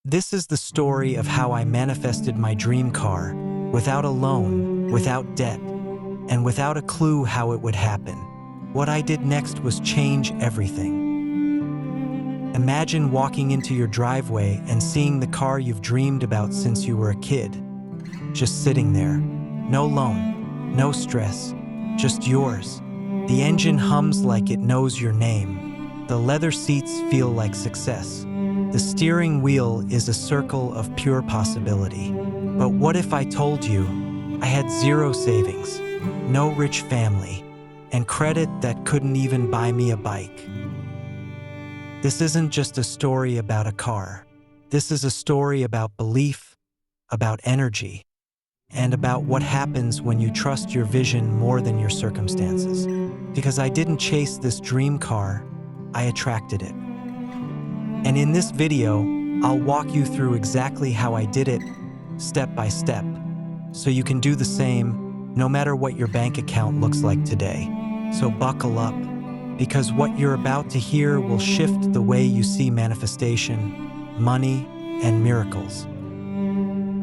This is the story of how I manifested my dream car, without a loan, without debt, and without a clue how it would happen. What I did next was change everything. Imagine walking into your driveway and seeing the car you've dreamed about since you were a kid. Just sitting there. No loan, no stress, just yours. The engine hums like it knows your name. The leather seats feel like success. The steering wheel is a circle of pure possibility. But what if I told you I had zero savings, no rich family, and credit that couldn't even buy me a bike? This isn't just a story about a car. This is a story about belief, about energy, and about what happens when you trust your vision more than your circumstances. Because I didn't chase this dream car, I attracted it. And in this video, I'll walk you through exactly how I did it, step by step, so you can do the same, no matter what your bank account looks like today. So buckle up, because what you're about to hear will shift the way you see manifestation, money, and miracles.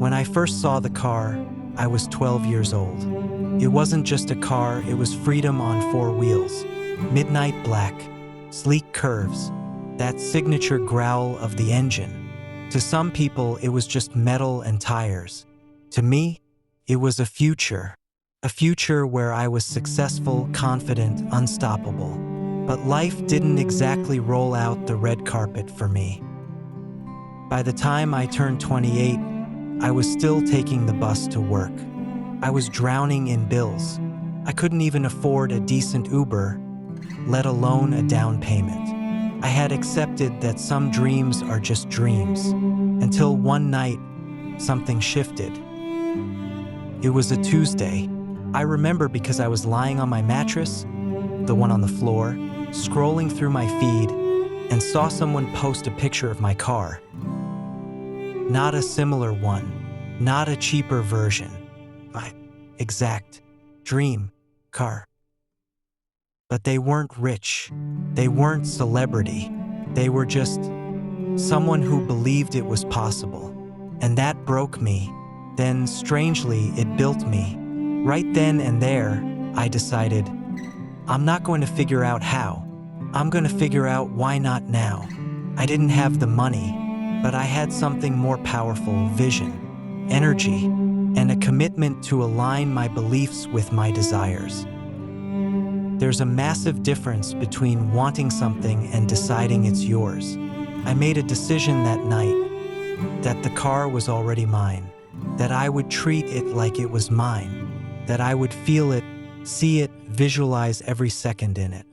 When I first saw the car, I was 12 years old. It wasn't just a car, it was freedom on 4 wheels. Midnight black, sleek curves, that signature growl of the engine. To some people, it was just metal and tires. To me, it was a future where I was successful, confident, unstoppable. But life didn't exactly roll out the red carpet for me. By the time I turned 28, I was still taking the bus to work. I was drowning in bills. I couldn't even afford a decent Uber, let alone a down payment. I had accepted that some dreams are just dreams, until one night, something shifted. It was a Tuesday. I remember because I was lying on my mattress, the one on the floor, scrolling through my feed, and saw someone post a picture of my car. Not a similar one, not a cheaper version, my exact dream car. But they weren't rich, they weren't celebrity, they were just someone who believed it was possible. And that broke me. Then, strangely, it built me. Right then and there, I decided, I'm not going to figure out how. I'm going to figure out why not now. I didn't have the money, but I had something more powerful: vision, energy, and a commitment to align my beliefs with my desires. There's a massive difference between wanting something and deciding it's yours. I made a decision that night that the car was already mine, that I would treat it like it was mine, that I would feel it, see it, visualize every second in it.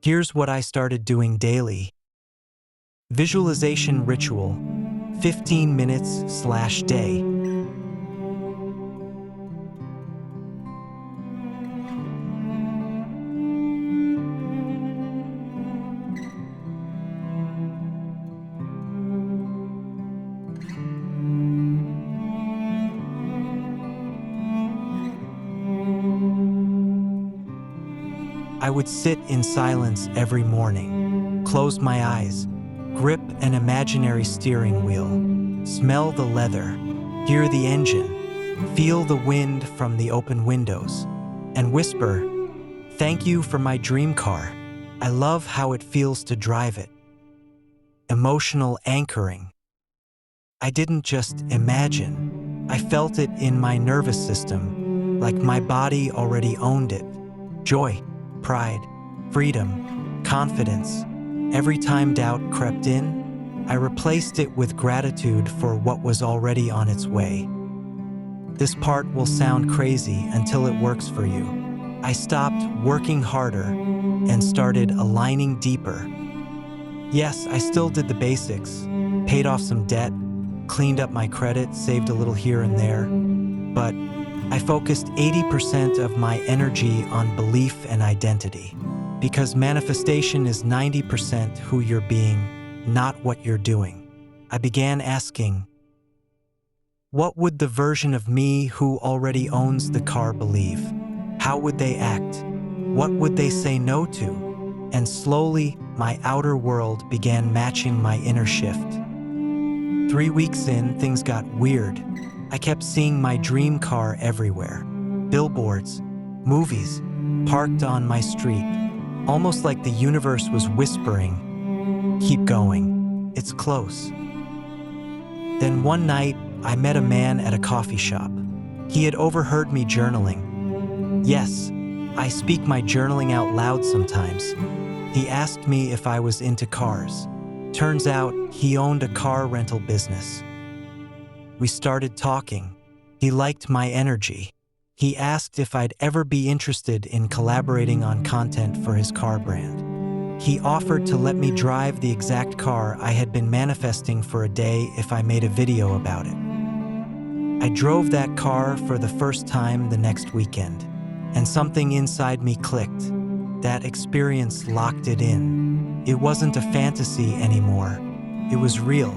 Here's what I started doing daily. Visualization ritual, 15 minutes/day. I would sit in silence every morning, close my eyes, grip an imaginary steering wheel, smell the leather, hear the engine, feel the wind from the open windows, and whisper, "Thank you for my dream car. I love how it feels to drive it." Emotional anchoring. I didn't just imagine, I felt it in my nervous system, like my body already owned it. Joy, pride, freedom, confidence. Every time doubt crept in, I replaced it with gratitude for what was already on its way. This part will sound crazy until it works for you. I stopped working harder and started aligning deeper. Yes, I still did the basics, paid off some debt, cleaned up my credit, saved a little here and there, but I focused 80% of my energy on belief and identity. Because manifestation is 90% who you're being, not what you're doing. I began asking, what would the version of me who already owns the car believe? How would they act? What would they say no to? And slowly, my outer world began matching my inner shift. 3 weeks in, things got weird. I kept seeing my dream car everywhere. Billboards, movies, parked on my street. Almost like the universe was whispering, "Keep going, it's close." Then one night, I met a man at a coffee shop. He had overheard me journaling. Yes, I speak my journaling out loud sometimes. He asked me if I was into cars. Turns out, he owned a car rental business. We started talking. He liked my energy. He asked if I'd ever be interested in collaborating on content for his car brand. He offered to let me drive the exact car I had been manifesting for a day if I made a video about it. I drove that car for the first time the next weekend, and something inside me clicked. That experience locked it in. It wasn't a fantasy anymore. It was real.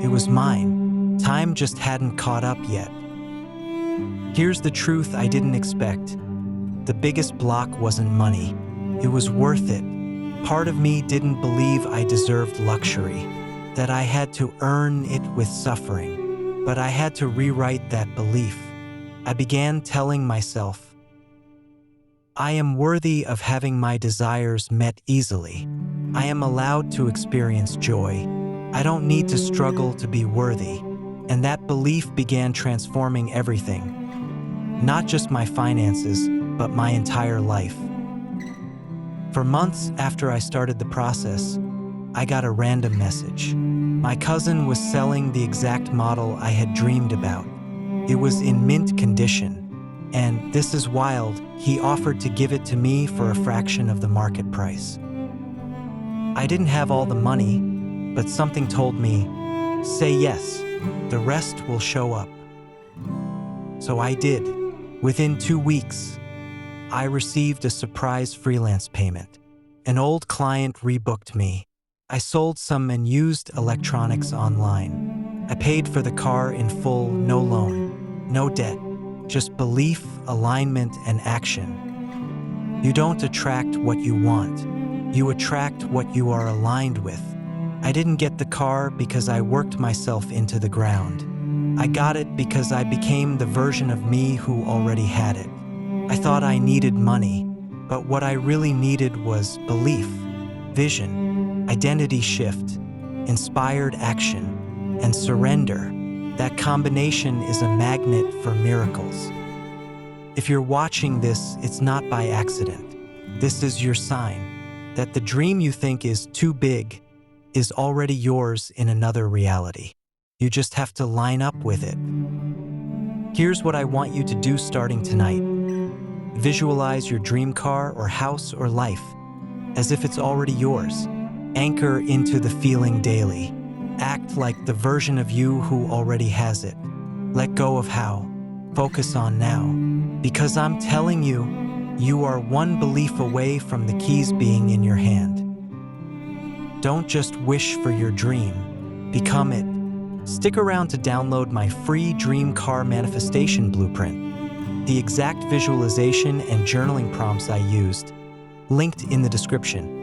It was mine. Time just hadn't caught up yet. Here's the truth I didn't expect. The biggest block wasn't money. It was worth it. Part of me didn't believe I deserved luxury, that I had to earn it with suffering. But I had to rewrite that belief. I began telling myself, I am worthy of having my desires met easily. I am allowed to experience joy. I don't need to struggle to be worthy. And that belief began transforming everything. Not just my finances, but my entire life. For months after I started the process, I got a random message. My cousin was selling the exact model I had dreamed about. It was in mint condition. And this is wild, he offered to give it to me for a fraction of the market price. I didn't have all the money, but something told me, say yes, the rest will show up. So I did. Within 2 weeks, I received a surprise freelance payment. An old client rebooked me. I sold some unused electronics online. I paid for the car in full, no loan, no debt. Just belief, alignment, and action. You don't attract what you want. You attract what you are aligned with. I didn't get the car because I worked myself into the ground. I got it because I became the version of me who already had it. I thought I needed money, but what I really needed was belief, vision, identity shift, inspired action, and surrender. That combination is a magnet for miracles. If you're watching this, it's not by accident. This is your sign that the dream you think is too big is already yours in another reality. You just have to line up with it. Here's what I want you to do starting tonight. Visualize your dream car or house or life as if it's already yours. Anchor into the feeling daily. Act like the version of you who already has it. Let go of how. Focus on now. Because I'm telling you, you are one belief away from the keys being in your hand. Don't just wish for your dream. Become it. Stick around to download my free Dream Car Manifestation Blueprint. The exact visualization and journaling prompts I used, linked in the description.